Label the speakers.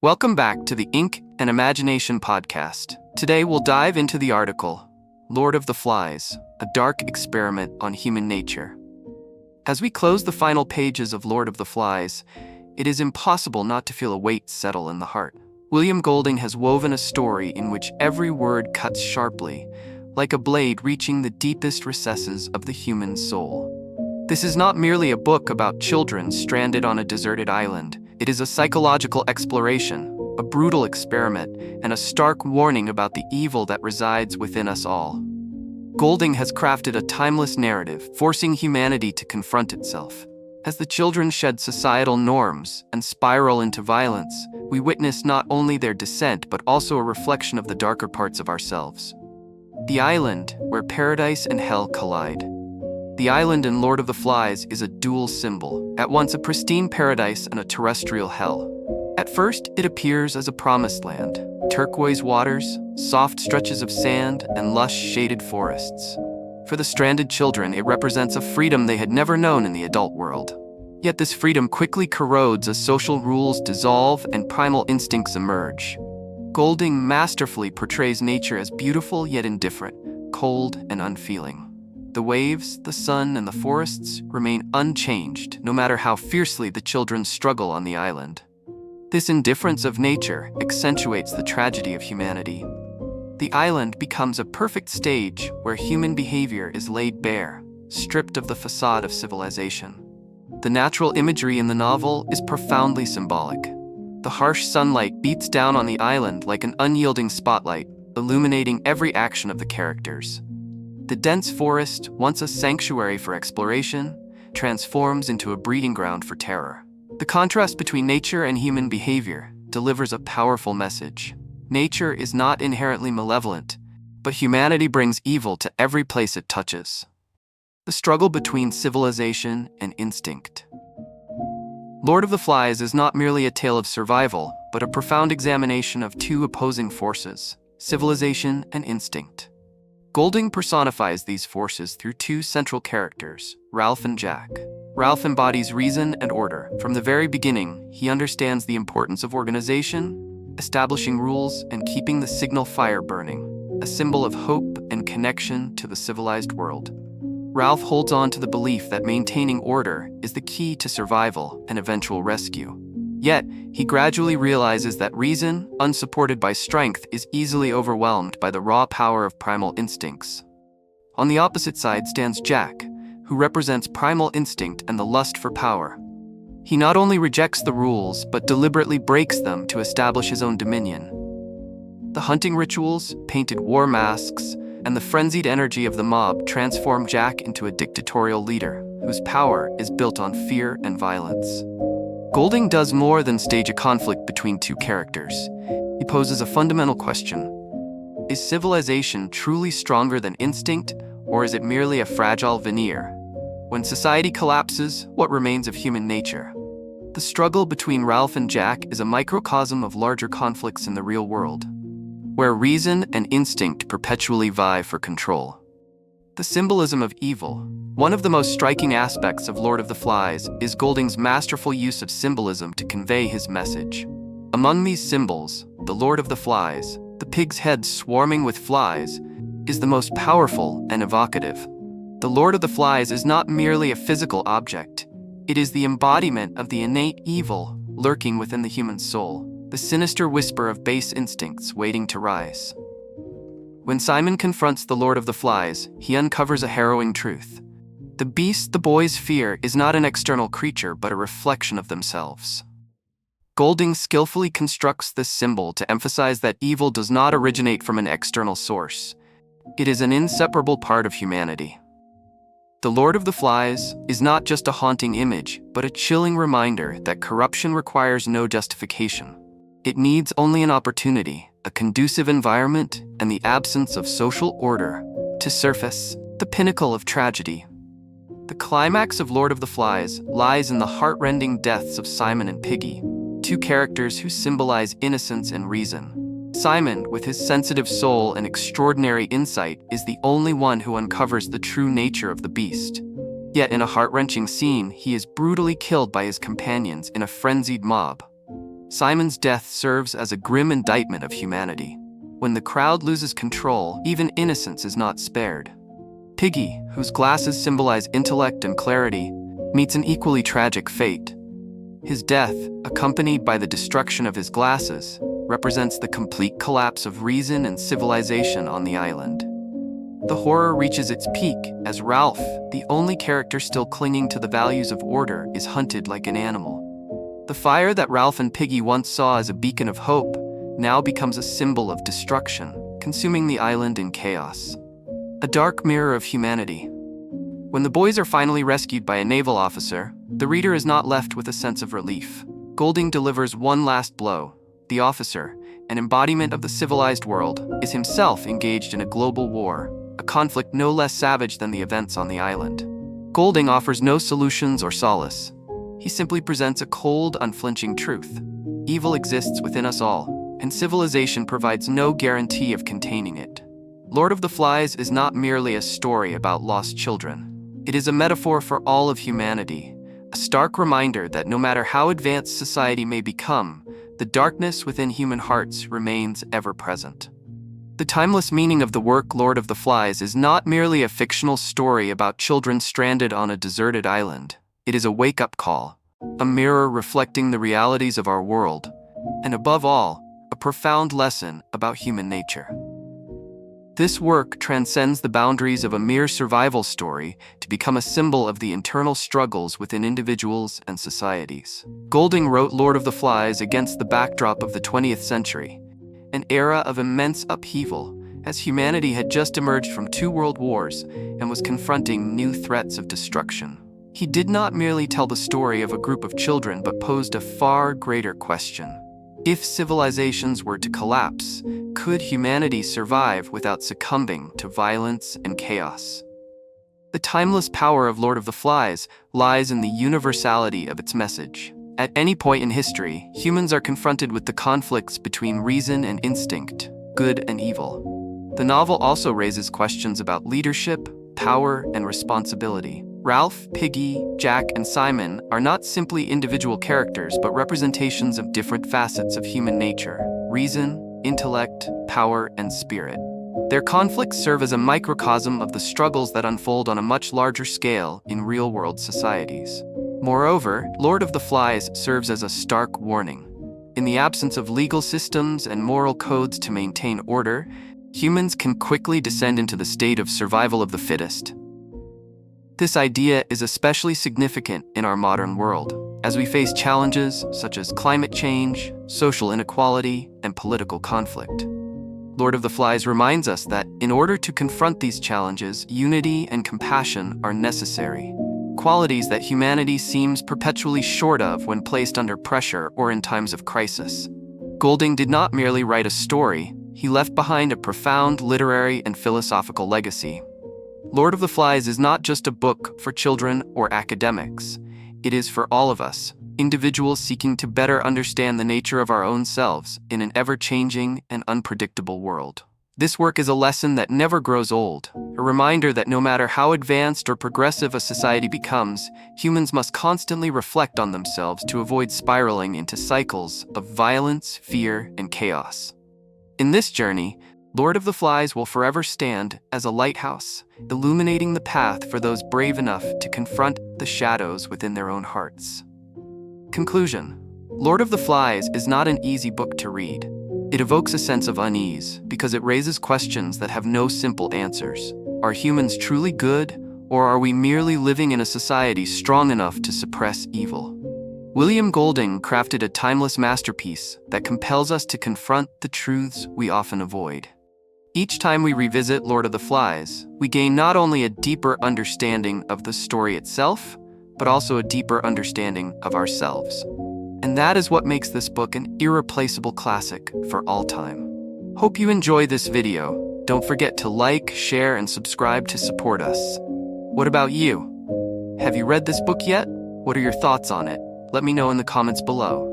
Speaker 1: Welcome back to the Ink and Imagination podcast. Today we'll dive into the article, Lord of the Flies, a dark experiment on human nature. As we close the final pages of Lord of the Flies, it is impossible not to feel a weight settle in the heart. William Golding has woven a story in which every word cuts sharply, like a blade reaching the deepest recesses of the human soul. This is not merely a book about children stranded on a deserted island. It is a psychological exploration, a brutal experiment, and a stark warning about the evil that resides within us all. Golding has crafted a timeless narrative, forcing humanity to confront itself. As the children shed societal norms and spiral into violence, we witness not only their descent but also a reflection of the darker parts of ourselves. The island, where paradise and hell collide. The island in Lord of the Flies is a dual symbol, at once a pristine paradise and a terrestrial hell. At first, it appears as a promised land, turquoise waters, soft stretches of sand, and lush shaded forests. For the stranded children, it represents a freedom they had never known in the adult world. Yet this freedom quickly corrodes as social rules dissolve and primal instincts emerge. Golding masterfully portrays nature as beautiful yet indifferent, cold and unfeeling. The waves, the sun, and the forests remain unchanged, no matter how fiercely the children struggle on the island. This indifference of nature accentuates the tragedy of humanity. The island becomes a perfect stage where human behavior is laid bare, stripped of the facade of civilization. The natural imagery in the novel is profoundly symbolic. The harsh sunlight beats down on the island like an unyielding spotlight, illuminating every action of the characters. The dense forest, once a sanctuary for exploration, transforms into a breeding ground for terror. The contrast between nature and human behavior delivers a powerful message. Nature is not inherently malevolent, but humanity brings evil to every place it touches. The struggle between civilization and instinct. Lord of the Flies is not merely a tale of survival, but a profound examination of two opposing forces, civilization and instinct. Golding personifies these forces through two central characters, Ralph and Jack. Ralph embodies reason and order. From the very beginning, he understands the importance of organization, establishing rules, and keeping the signal fire burning, a symbol of hope and connection to the civilized world. Ralph holds on to the belief that maintaining order is the key to survival and eventual rescue. Yet, he gradually realizes that reason, unsupported by strength, is easily overwhelmed by the raw power of primal instincts. On the opposite side stands Jack, who represents primal instinct and the lust for power. He not only rejects the rules, but deliberately breaks them to establish his own dominion. The hunting rituals, painted war masks, and the frenzied energy of the mob transform Jack into a dictatorial leader, whose power is built on fear and violence. Golding does more than stage a conflict between two characters. He poses a fundamental question. Is civilization truly stronger than instinct, or is it merely a fragile veneer? When society collapses, what remains of human nature? The struggle between Ralph and Jack is a microcosm of larger conflicts in the real world, where reason and instinct perpetually vie for control. The symbolism of evil. One of the most striking aspects of Lord of the Flies is Golding's masterful use of symbolism to convey his message. Among these symbols, the Lord of the Flies, the pig's head swarming with flies, is the most powerful and evocative. The Lord of the Flies is not merely a physical object. It is the embodiment of the innate evil lurking within the human soul, the sinister whisper of base instincts waiting to rise. When Simon confronts the Lord of the Flies, he uncovers a harrowing truth. The beast the boys fear is not an external creature but a reflection of themselves. Golding skillfully constructs this symbol to emphasize that evil does not originate from an external source. It is an inseparable part of humanity. The Lord of the Flies is not just a haunting image, but a chilling reminder that corruption requires no justification. It needs only an opportunity, a conducive environment, and the absence of social order to surface the pinnacle of tragedy. The climax of Lord of the Flies lies in the heart-rending deaths of Simon and Piggy, two characters who symbolize innocence and reason. Simon, with his sensitive soul and extraordinary insight, is the only one who uncovers the true nature of the beast. Yet in a heart-wrenching scene, he is brutally killed by his companions in a frenzied mob. Simon's death serves as a grim indictment of humanity. When the crowd loses control, even innocence is not spared. Piggy, whose glasses symbolize intellect and clarity, meets an equally tragic fate. His death, accompanied by the destruction of his glasses, represents the complete collapse of reason and civilization on the island. The horror reaches its peak as Ralph, the only character still clinging to the values of order, is hunted like an animal. The fire that Ralph and Piggy once saw as a beacon of hope now becomes a symbol of destruction, consuming the island in chaos. A dark mirror of humanity. When the boys are finally rescued by a naval officer, the reader is not left with a sense of relief. Golding delivers one last blow. The officer, an embodiment of the civilized world, is himself engaged in a global war, a conflict no less savage than the events on the island. Golding offers no solutions or solace. He simply presents a cold, unflinching truth. Evil exists within us all, and civilization provides no guarantee of containing it. Lord of the Flies is not merely a story about lost children. It is a metaphor for all of humanity, a stark reminder that no matter how advanced society may become, the darkness within human hearts remains ever present. The timeless meaning of the work Lord of the Flies is not merely a fictional story about children stranded on a deserted island. It is a wake-up call, a mirror reflecting the realities of our world, and above all, a profound lesson about human nature. This work transcends the boundaries of a mere survival story to become a symbol of the internal struggles within individuals and societies. Golding wrote Lord of the Flies against the backdrop of the 20th century, an era of immense upheaval, as humanity had just emerged from 2 world wars and was confronting new threats of destruction. He did not merely tell the story of a group of children, but posed a far greater question. If civilizations were to collapse, could humanity survive without succumbing to violence and chaos? The timeless power of Lord of the Flies lies in the universality of its message. At any point in history, humans are confronted with the conflicts between reason and instinct, good and evil. The novel also raises questions about leadership, power, and responsibility. Ralph, Piggy, Jack, and Simon are not simply individual characters, but representations of different facets of human nature: reason, intellect, power, and spirit. Their conflicts serve as a microcosm of the struggles that unfold on a much larger scale in real-world societies. Moreover, Lord of the Flies serves as a stark warning. In the absence of legal systems and moral codes to maintain order, humans can quickly descend into the state of survival of the fittest. This idea is especially significant in our modern world, as we face challenges such as climate change, social inequality, and political conflict. Lord of the Flies reminds us that, in order to confront these challenges, unity and compassion are necessary, qualities that humanity seems perpetually short of when placed under pressure or in times of crisis. Golding did not merely write a story, he left behind a profound literary and philosophical legacy. Lord of the Flies is not just a book for children or academics. It is for all of us, individuals seeking to better understand the nature of our own selves in an ever-changing and unpredictable world. This work is a lesson that never grows old, a reminder that no matter how advanced or progressive a society becomes, humans must constantly reflect on themselves to avoid spiraling into cycles of violence, fear, and chaos. In this journey, Lord of the Flies will forever stand as a lighthouse, illuminating the path for those brave enough to confront the shadows within their own hearts. Conclusion: Lord of the Flies is not an easy book to read. It evokes a sense of unease because it raises questions that have no simple answers. Are humans truly good, or are we merely living in a society strong enough to suppress evil? William Golding crafted a timeless masterpiece that compels us to confront the truths we often avoid. Each time we revisit Lord of the Flies, we gain not only a deeper understanding of the story itself, but also a deeper understanding of ourselves. And that is what makes this book an irreplaceable classic for all time. Hope you enjoy this video. Don't forget to like, share, and subscribe to support us. What about you? Have you read this book yet? What are your thoughts on it? Let me know in the comments below.